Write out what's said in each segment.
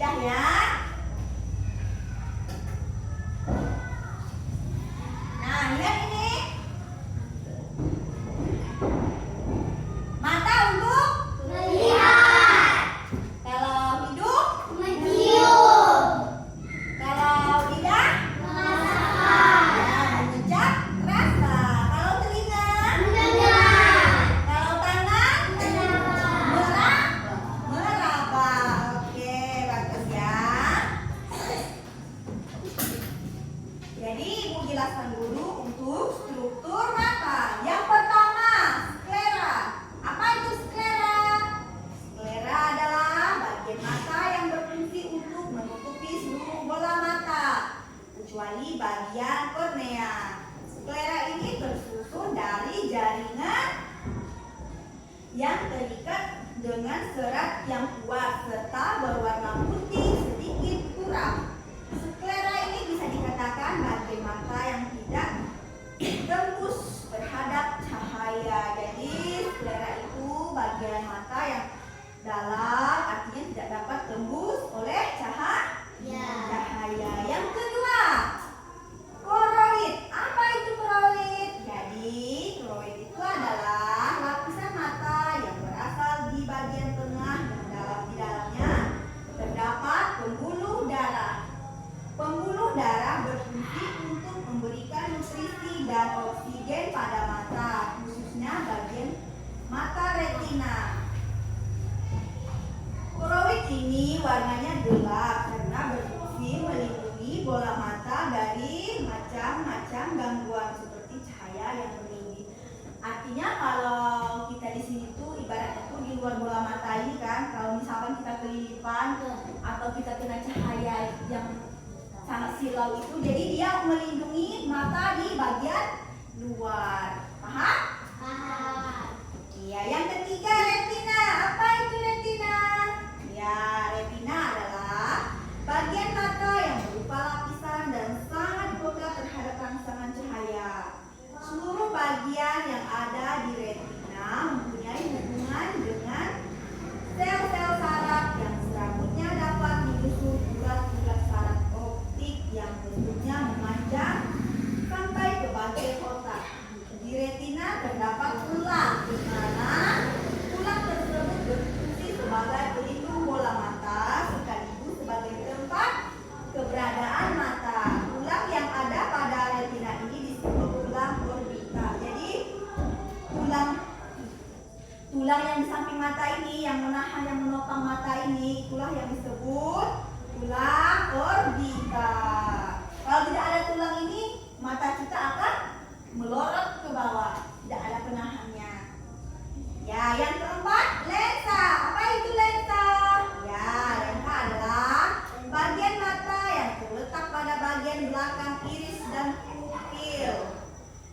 lidah ya. Nah, lihat ini. Mata untuk Melihat. kalau hidung, Mencium. kalau lidah, Merasakan. mengucap rasa. Kalau telinga, Mendengar. kalau tangan, Meraba. meraba. Oke, bagus ya. Jadi Ibu jelaskan dulu untuk struktur mata. Yang pertama, sklera. Apa itu sklera? Sklera adalah bagian mata yang berfungsi untuk menutupi seluruh bola mata, kecuali bagian kornea. Sklera ini tersusun dari jaringan yang terikat dengan serat yang kuat serta berwarna putih sedikit kurang. Sklera ini bisa dikatakan bagian mata yang tidak tembus terhadap cahaya. Jadi sklera itu bagian mata yang dalam, artinya tidak dapat tembus oleh cahaya. Yang kedua, koroid. Apa itu koroid? Jadi koroid itu adalah lapisan mata yang berasal di bagian tengah dan di dalamnya terdapat pembuluh darah. Pembuluh darah berfungsi untuk memberikan nutrisi dan oksigen pada mata, khususnya bagian mata retina. Koroid ini warnanya gelap karena berfungsi melindungi bola mata dari macam-macam gangguan seperti cahaya yang berlebih. Artinya kalau kita di sini tuh ibaratnya tuh di luar bola mata ini kan, kalau misalkan kita kelilipan atau kita kena cahaya yang sangat silau itu, jadi dia melindungi mata di bagian luar. Paham? Paham. Iya, yang ketiga retina. Apa itu retina? Ya, retina adalah bagian mata yang berupa lapisan dan sangat peka terhadap rangsangan cahaya. Seluruh bagian yang ada di retina mempunyai hubungan dengan sel-sel saraf yang serabutnya dapat menyusun urat-urat saraf optik yang bentuknya memanjang sampai ke bagian otak. Di retina terdapat tulang, di mana tulang tersebut berfungsi sebagai pelindung bola mata sekaligus sebagai tempat keberadaan mata. Tulang yang ada pada retina ini disebut tulang orbita. Jadi tulang yang di samping mata ini yang menahan, yang menopang mata ini, itulah yang disebut tulang orbita. Kalau tidak ada tulang ini, mata kita akan melorot ke bawah, tidak ada penahannya. Ya, yang keempat, lensa. Apa itu lensa? Ya, lensa adalah bagian mata yang terletak pada bagian belakang iris dan pupil.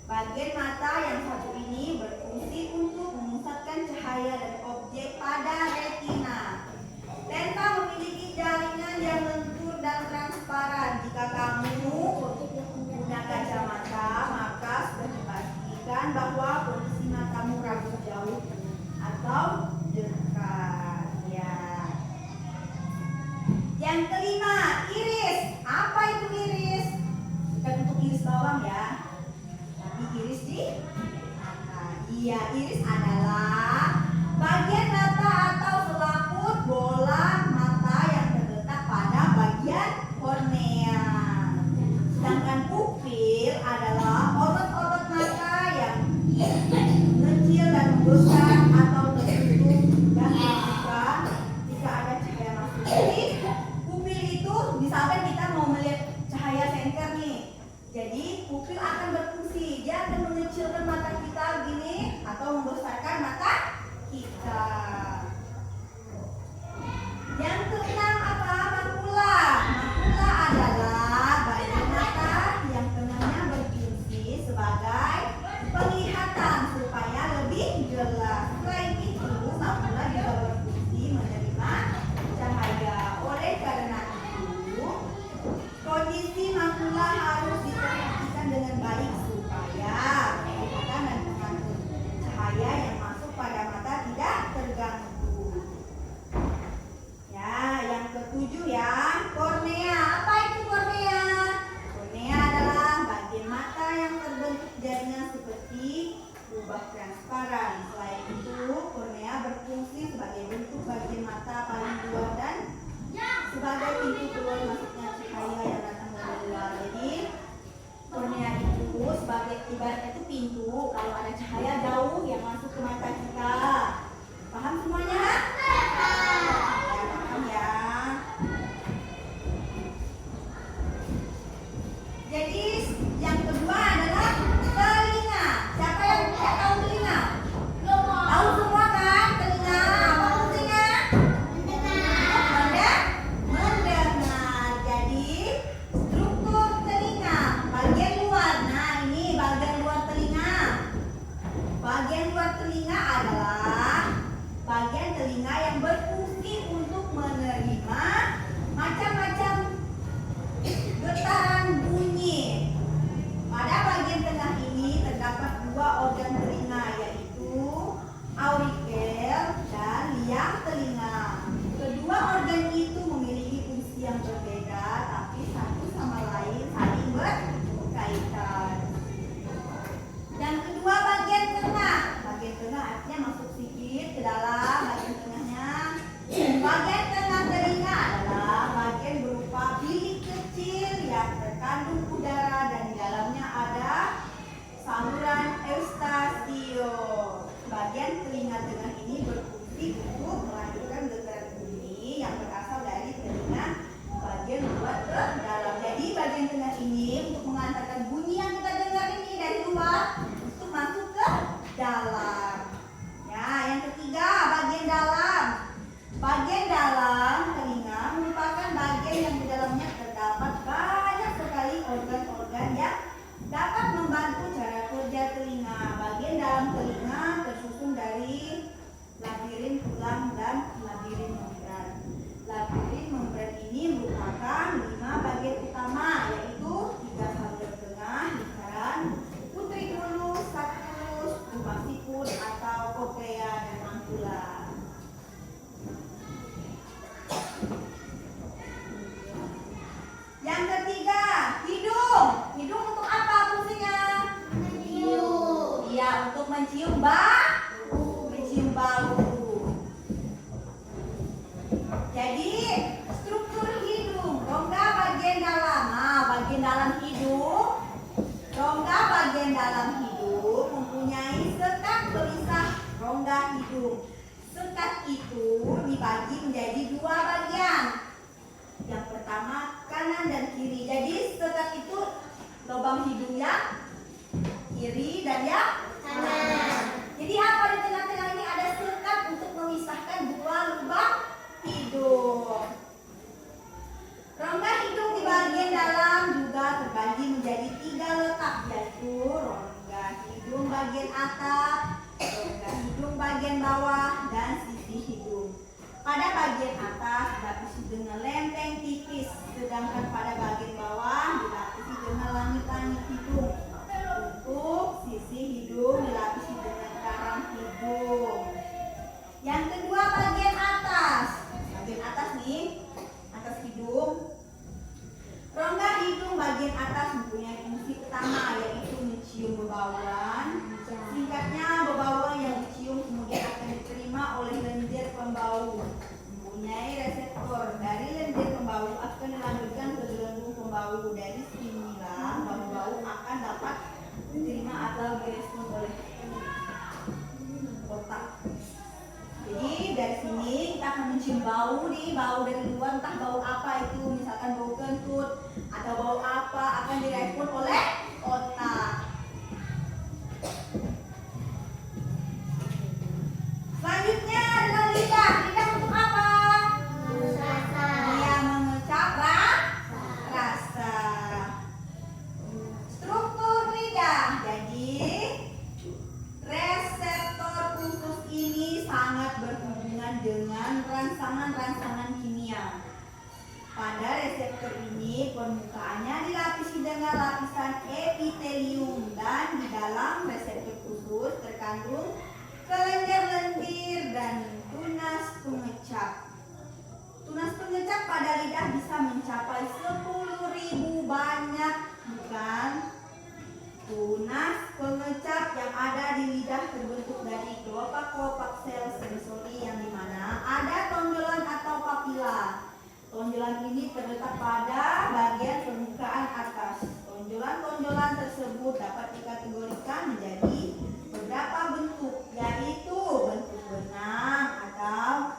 Bagian mata yang satu ini berfungsi untuk memusatkan cahaya dari objek pada retina. Lensa memiliki jaringan yang lentur dan transparan. Jika kamu punya kacamata, maka sudah dipastikan bahwa kondisi matamu ragu jauh atau dekat. Ya. Yang kelima, iris. Apa itu iris? Bukan untuk iris bawang ya, tapi iris di mata. Iya, iris adalah bagian mata atau selaput bola mata yang terletak pada bagian kornea. Sedangkan pupil adalah otot-otot mata yang kecil dan membesar atau tertutup dan terbuka jika ada cahaya masuk. Jadi pupil itu misalkan kita mau melihat cahaya senter nih. Jadi pupil akan berfungsi, dia akan mengecilkan mata kita begini atau membesarkan mata tulang, dan labirin membran. Labirin membran ini merupakan 5 bagian utama, yaitu 3 saluran tengah, lingkaran, utriculus, sacculus, lubang siput atau cochlea dan ampulla. Yang ketiga, hidung. Hidung untuk apa fungsinya? Mencium. Iya, untuk mencium bau. Jadi, struktur hidung, rongga bagian dalam. Nah, bagian dalam hidung, rongga bagian dalam hidung mempunyai sekat pemisah rongga hidung. Sekat itu dibagi menjadi 2 bagian. Yang pertama kanan dan kiri. Jadi sekat itu lubang hidung yang kiri dan yang kanan. Jadi apa di tengah-tengah ini ada sekat untuk memisahkan 2 lubang hidung. Rongga hidung di bagian dalam juga terbagi menjadi 3 letak, yaitu rongga hidung bagian atas, rongga hidung bagian bawah, dan sisi hidung. Pada bagian atas dilapisi dengan lempeng tipis, sedangkan pada bagian bawah dilapisi dengan langit-langit hidung. Untuk sisi hidung dilapisi dengan karang hidung. Yang kedua, bagian atas. Bagian atas nih, atas hidung. Rongga hidung bagian atas mempunyai fungsi utama, yaitu mencium bebauan. Singkatnya, bebauan yang dicium kemudian akan diterima oleh lendir pembau. Mempunyai reseptor. Dari lendir pembau akan dilanjutkan ke gelembung pembau. Dari sinilah bau-bau akan dapat diterima atau direspon oleh otak. Jadi dari sini kita akan mencium bau nih, bau dari luar, entah bau apa itu, misalkan bau kentut atau bau apa, akan direspon oleh otak. Selanjutnya adalah lidah. Lidah untuk apa? Rasa. Dia mengecap rasa. Struktur lidah. Jadi reseptor khusus ini sangat berhubungan dengan rangsangan-rangsangan kimia. Pada reseptor ini permukaannya dilapisi dengan lapisan epitelium, dan di dalam reseptor khusus terkandung kelenjar lendir dan tunas pengecap. Tunas pengecap pada lidah bisa mencapai 10.000 banyak, bukan? Tunas pengecap yang ada di lidah terbentuk dari kelopak-kelopak sel sensori yang dimana ada tonjolan atau papila. Tonjolan ini terletak pada bagian permukaan atas. Tonjolan-tonjolan tersebut dapat dikategorikan menjadi beberapa bentuk, yaitu bentuk benang atau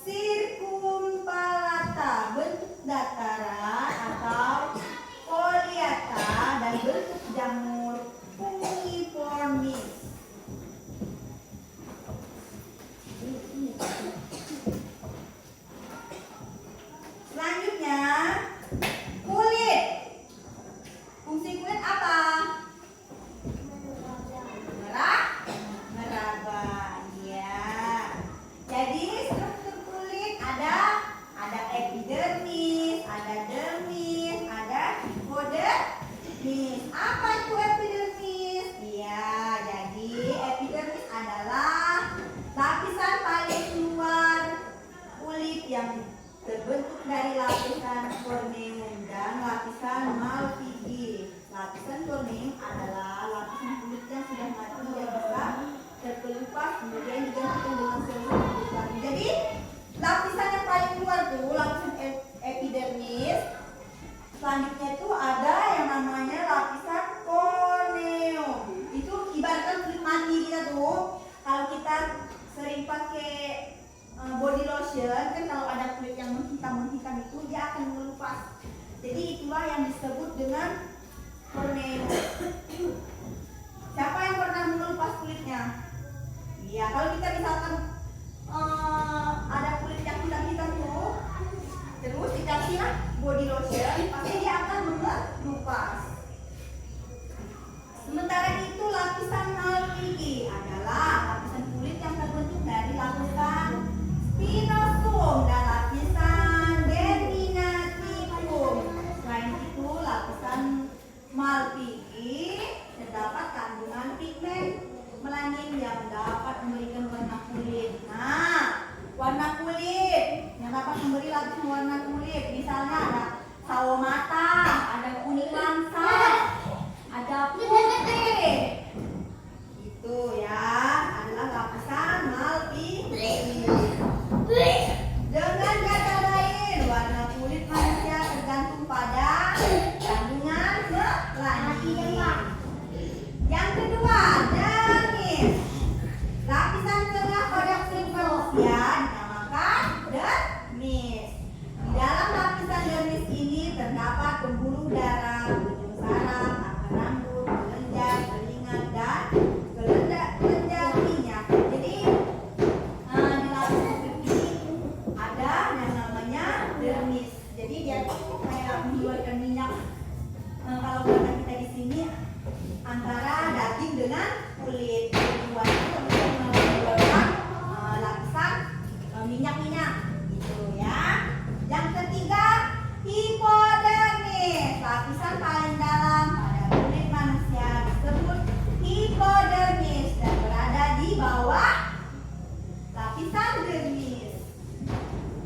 sirkumpalata, bentuk dataran atau foliata, dan bentuk jamur fungiformis. Selanjutnya, kulit. Fungsi kulit apa? Meraba. Ya. Jadi struktur kulit ada epidermis, ada dermis, ada hipodermis. Apa itu epidermis? Ya, jadi epidermis adalah lapisan paling luar kulit yang terbentuk dari lapisan corneum dan lapisan malpighi. Lapisan corneum adalah lapisan kulit yang sudah mati yang bisa terkelupas kemudian digantikan dengan sel-sel kulit baru. Jadi lapisan yang paling luar tuh lapisan epidermis. Selanjutnya itu ada yang namanya lapisan corneum. Itu ibaratkan kulit mati kita tuh. Kalau kita sering pakai body lotion kan, kalau ada kulit yang menghitam itu dia akan melupas. Jadi itulah yang disebut dengan corneum. Siapa yang pernah melupas kulitnya? Iya, kalau kita misalkan ada kulit yang hitam tuh, terus dikasih body lotion, pasti dia akan melupas. Sementara itu lapisan malpighi adalah lapisan kulit yang terbentuk dari lapisan spinosum dan lapisan germinativum. Selain itu lapisan malpighi terdapat kandungan pigmen melanin yang dapat memberikan warna kulit. Nah, warna kulit yang dapat memberi lapisan warna kulit misalnya ada sawo matang, ada kuning langsat, ada putih. Itu ya adalah lapisan malpighi. Dengan kata lain, warna kulit manusia tergantung pada kandungan melanin. Yang kedua, dermis. Lapisan tengah pada kulit manusia dinamakan dermis. Di dalam lapisan dermis ini terdapat pembuluh darah, ujung saraf, akar rambut, kelenjar, telinga, dan kelenjar minyak. Jadi di lapisan kulit ini ada yang namanya dermis. Jadi dia kayak mengeluarkan minyak. Kalau kata kita di sini antara daging dengan kulit. Kedua itu untuk mengeluarkan lapisan minyak-minyak gitu ya. Yang ketiga, hipodermis. Lapisan paling dalam pada kulit manusia disebut hipodermis dan berada di bawah lapisan dermis.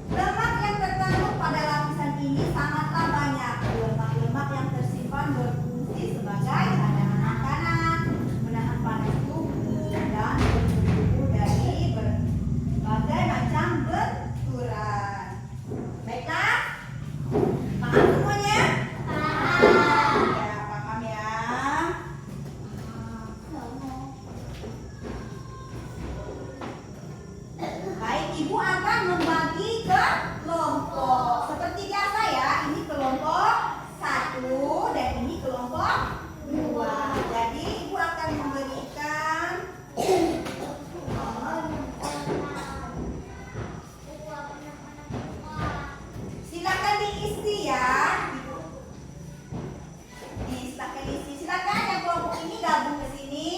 Lemak yang terkandung pada lapisan ini sangatlah banyak. Lemak-lemak yang tersimpan berfungsi sebagai cadangan makanan, menahan panas tubuh, dan melindungi tubuh dari berbagai macam benturan. Baiklah, paham semuanya? Ya, paham ya. Baik, ibu akan membagi ke kelompok. Seperti biasa ya, ini kelompok 1 dan ini kelompok 2. Jadi ibu akan memberikan silakan diisi ya. Silakan diisi. Silakan yang kelompok ini gabung ke sini,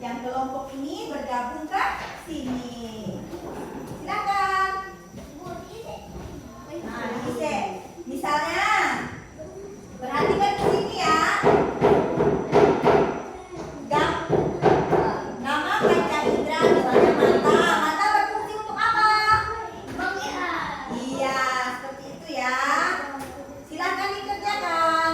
yang kelompok ini bergabung ke sini. Silakan. Nah, diisi. Misalnya, perhatikan ke sini ya. Nama panca indera misalnya mata. Mata berfungsi untuk apa? Melihat. Iya, seperti itu ya. Silakan dikerjakan.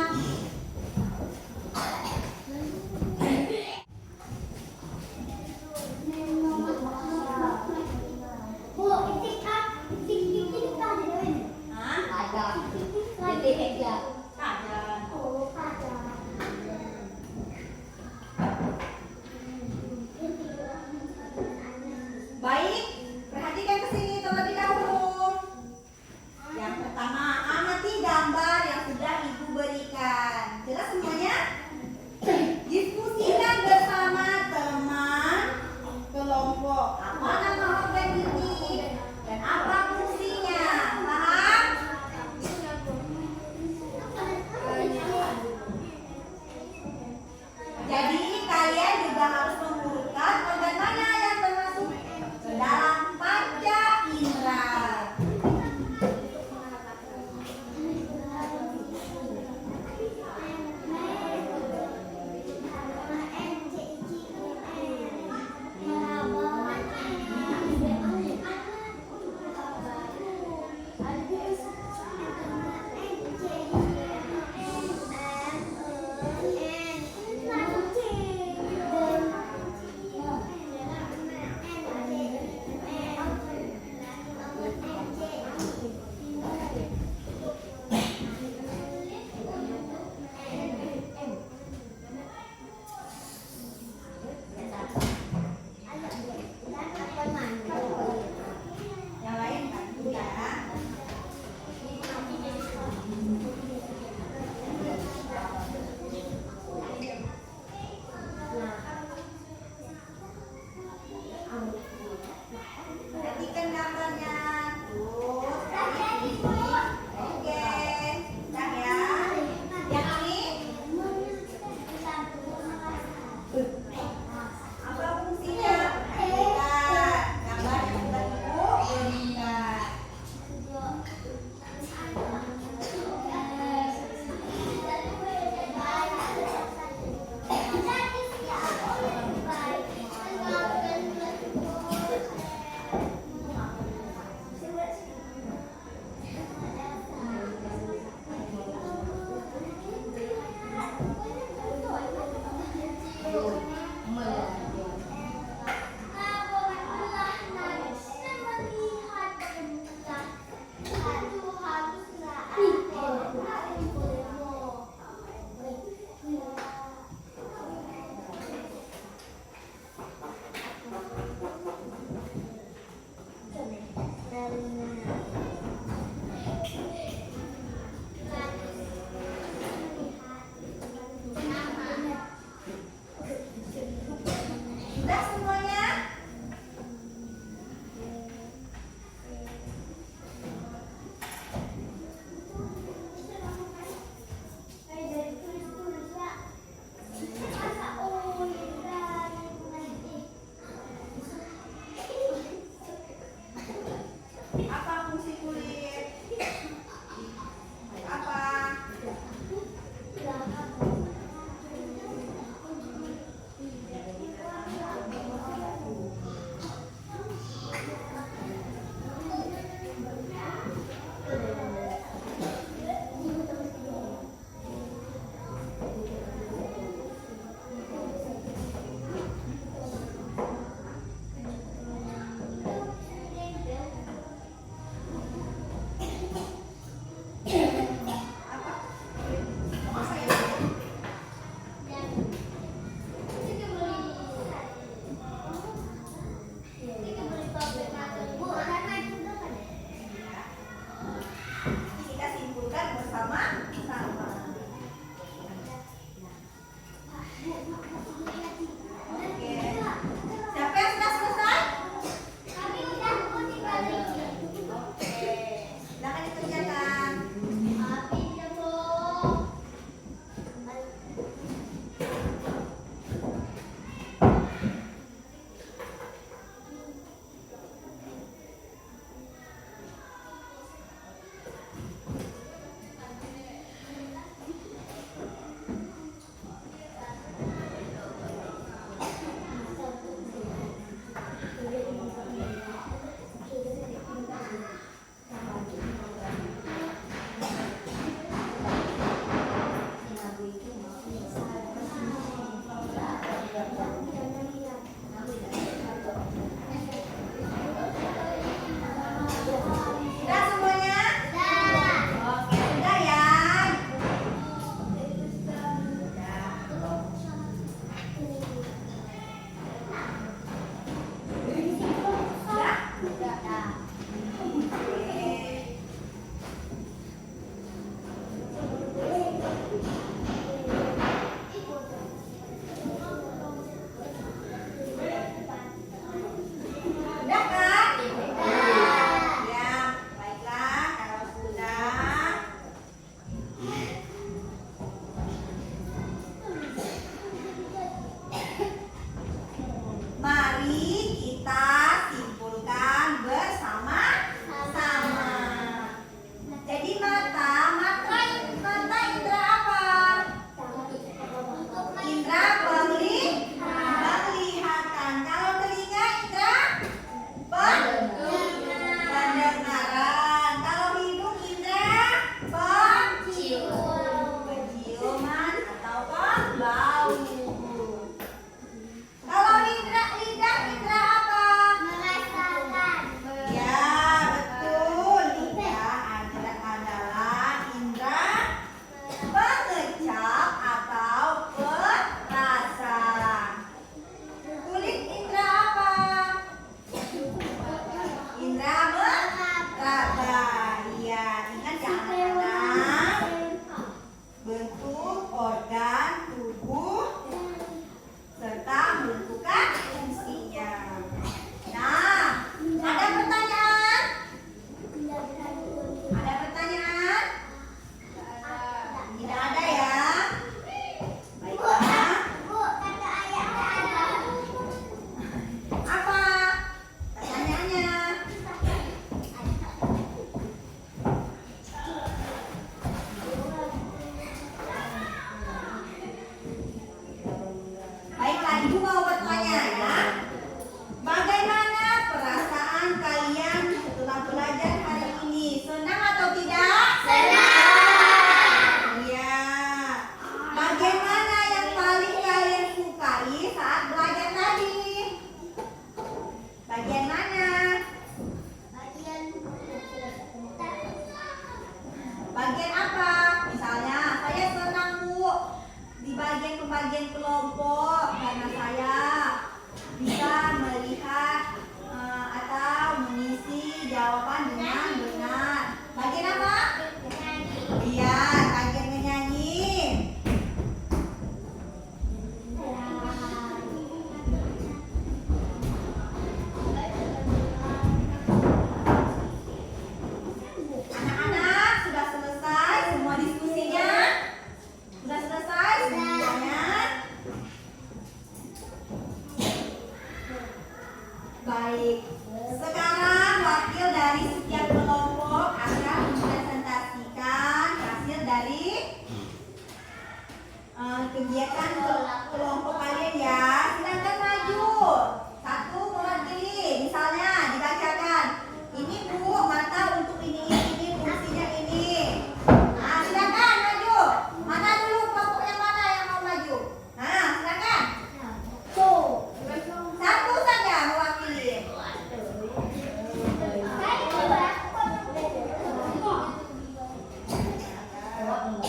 Mata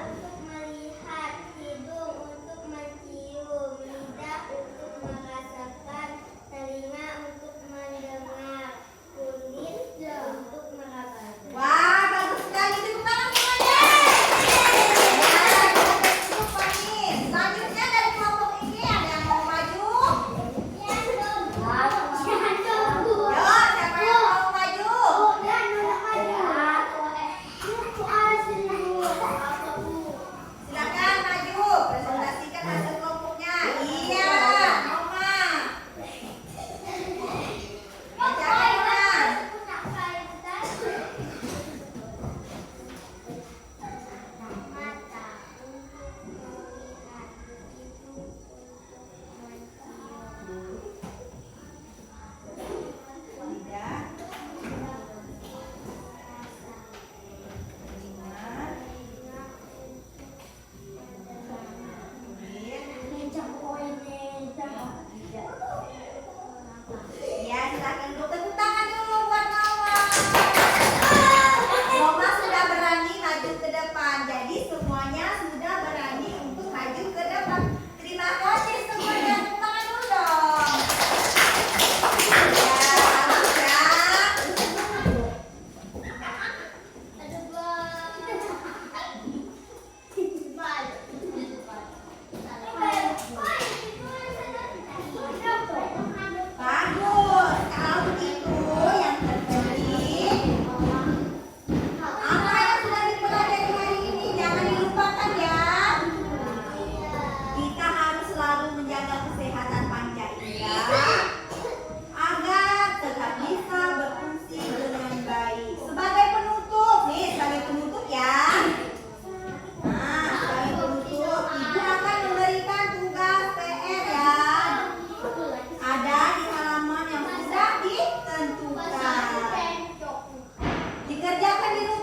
untuk melihat, hidung untuk mencium, lidah untuk merasakan, telinga untuk mendengar, kulit untuk meraba. Wah, bagus sekali. Tepuk tangan semuanya. Selanjutnya dari kelompok ini ada yang mau maju? Yuk, siapa yang mau maju? Silakan maju, presentasikan hasil kelompoknya. Iya, Noma. Bacakan, Noma. Mata untuk melihat, hidung untuk mencium, Lidah, telinga, kulit. Ya, silakan dulu. Tepuk tangan dulu buat Noma. Noma sudah berani maju ke depan. Jadi semuanya sudah berani untuk maju ke depan. Terima kasih semuanya. Tepuk tangan dulu dong. Ya, bagus ya. Bagus. Kalau begitu yang terpilih apa yang sudah dipelajari hari ini jangan dilupakan ya. Kita harus selalu menjaga kesehatan panca indera agar tetap bisa berfungsi dengan baik. Sebagai penutup nih, sebagai penutup ya. Nah, sebagai penutup, Ibu akan memberikan tugas PR ya. Ada di halaman yang sudah ditentukan. Dikerjakan di rumah.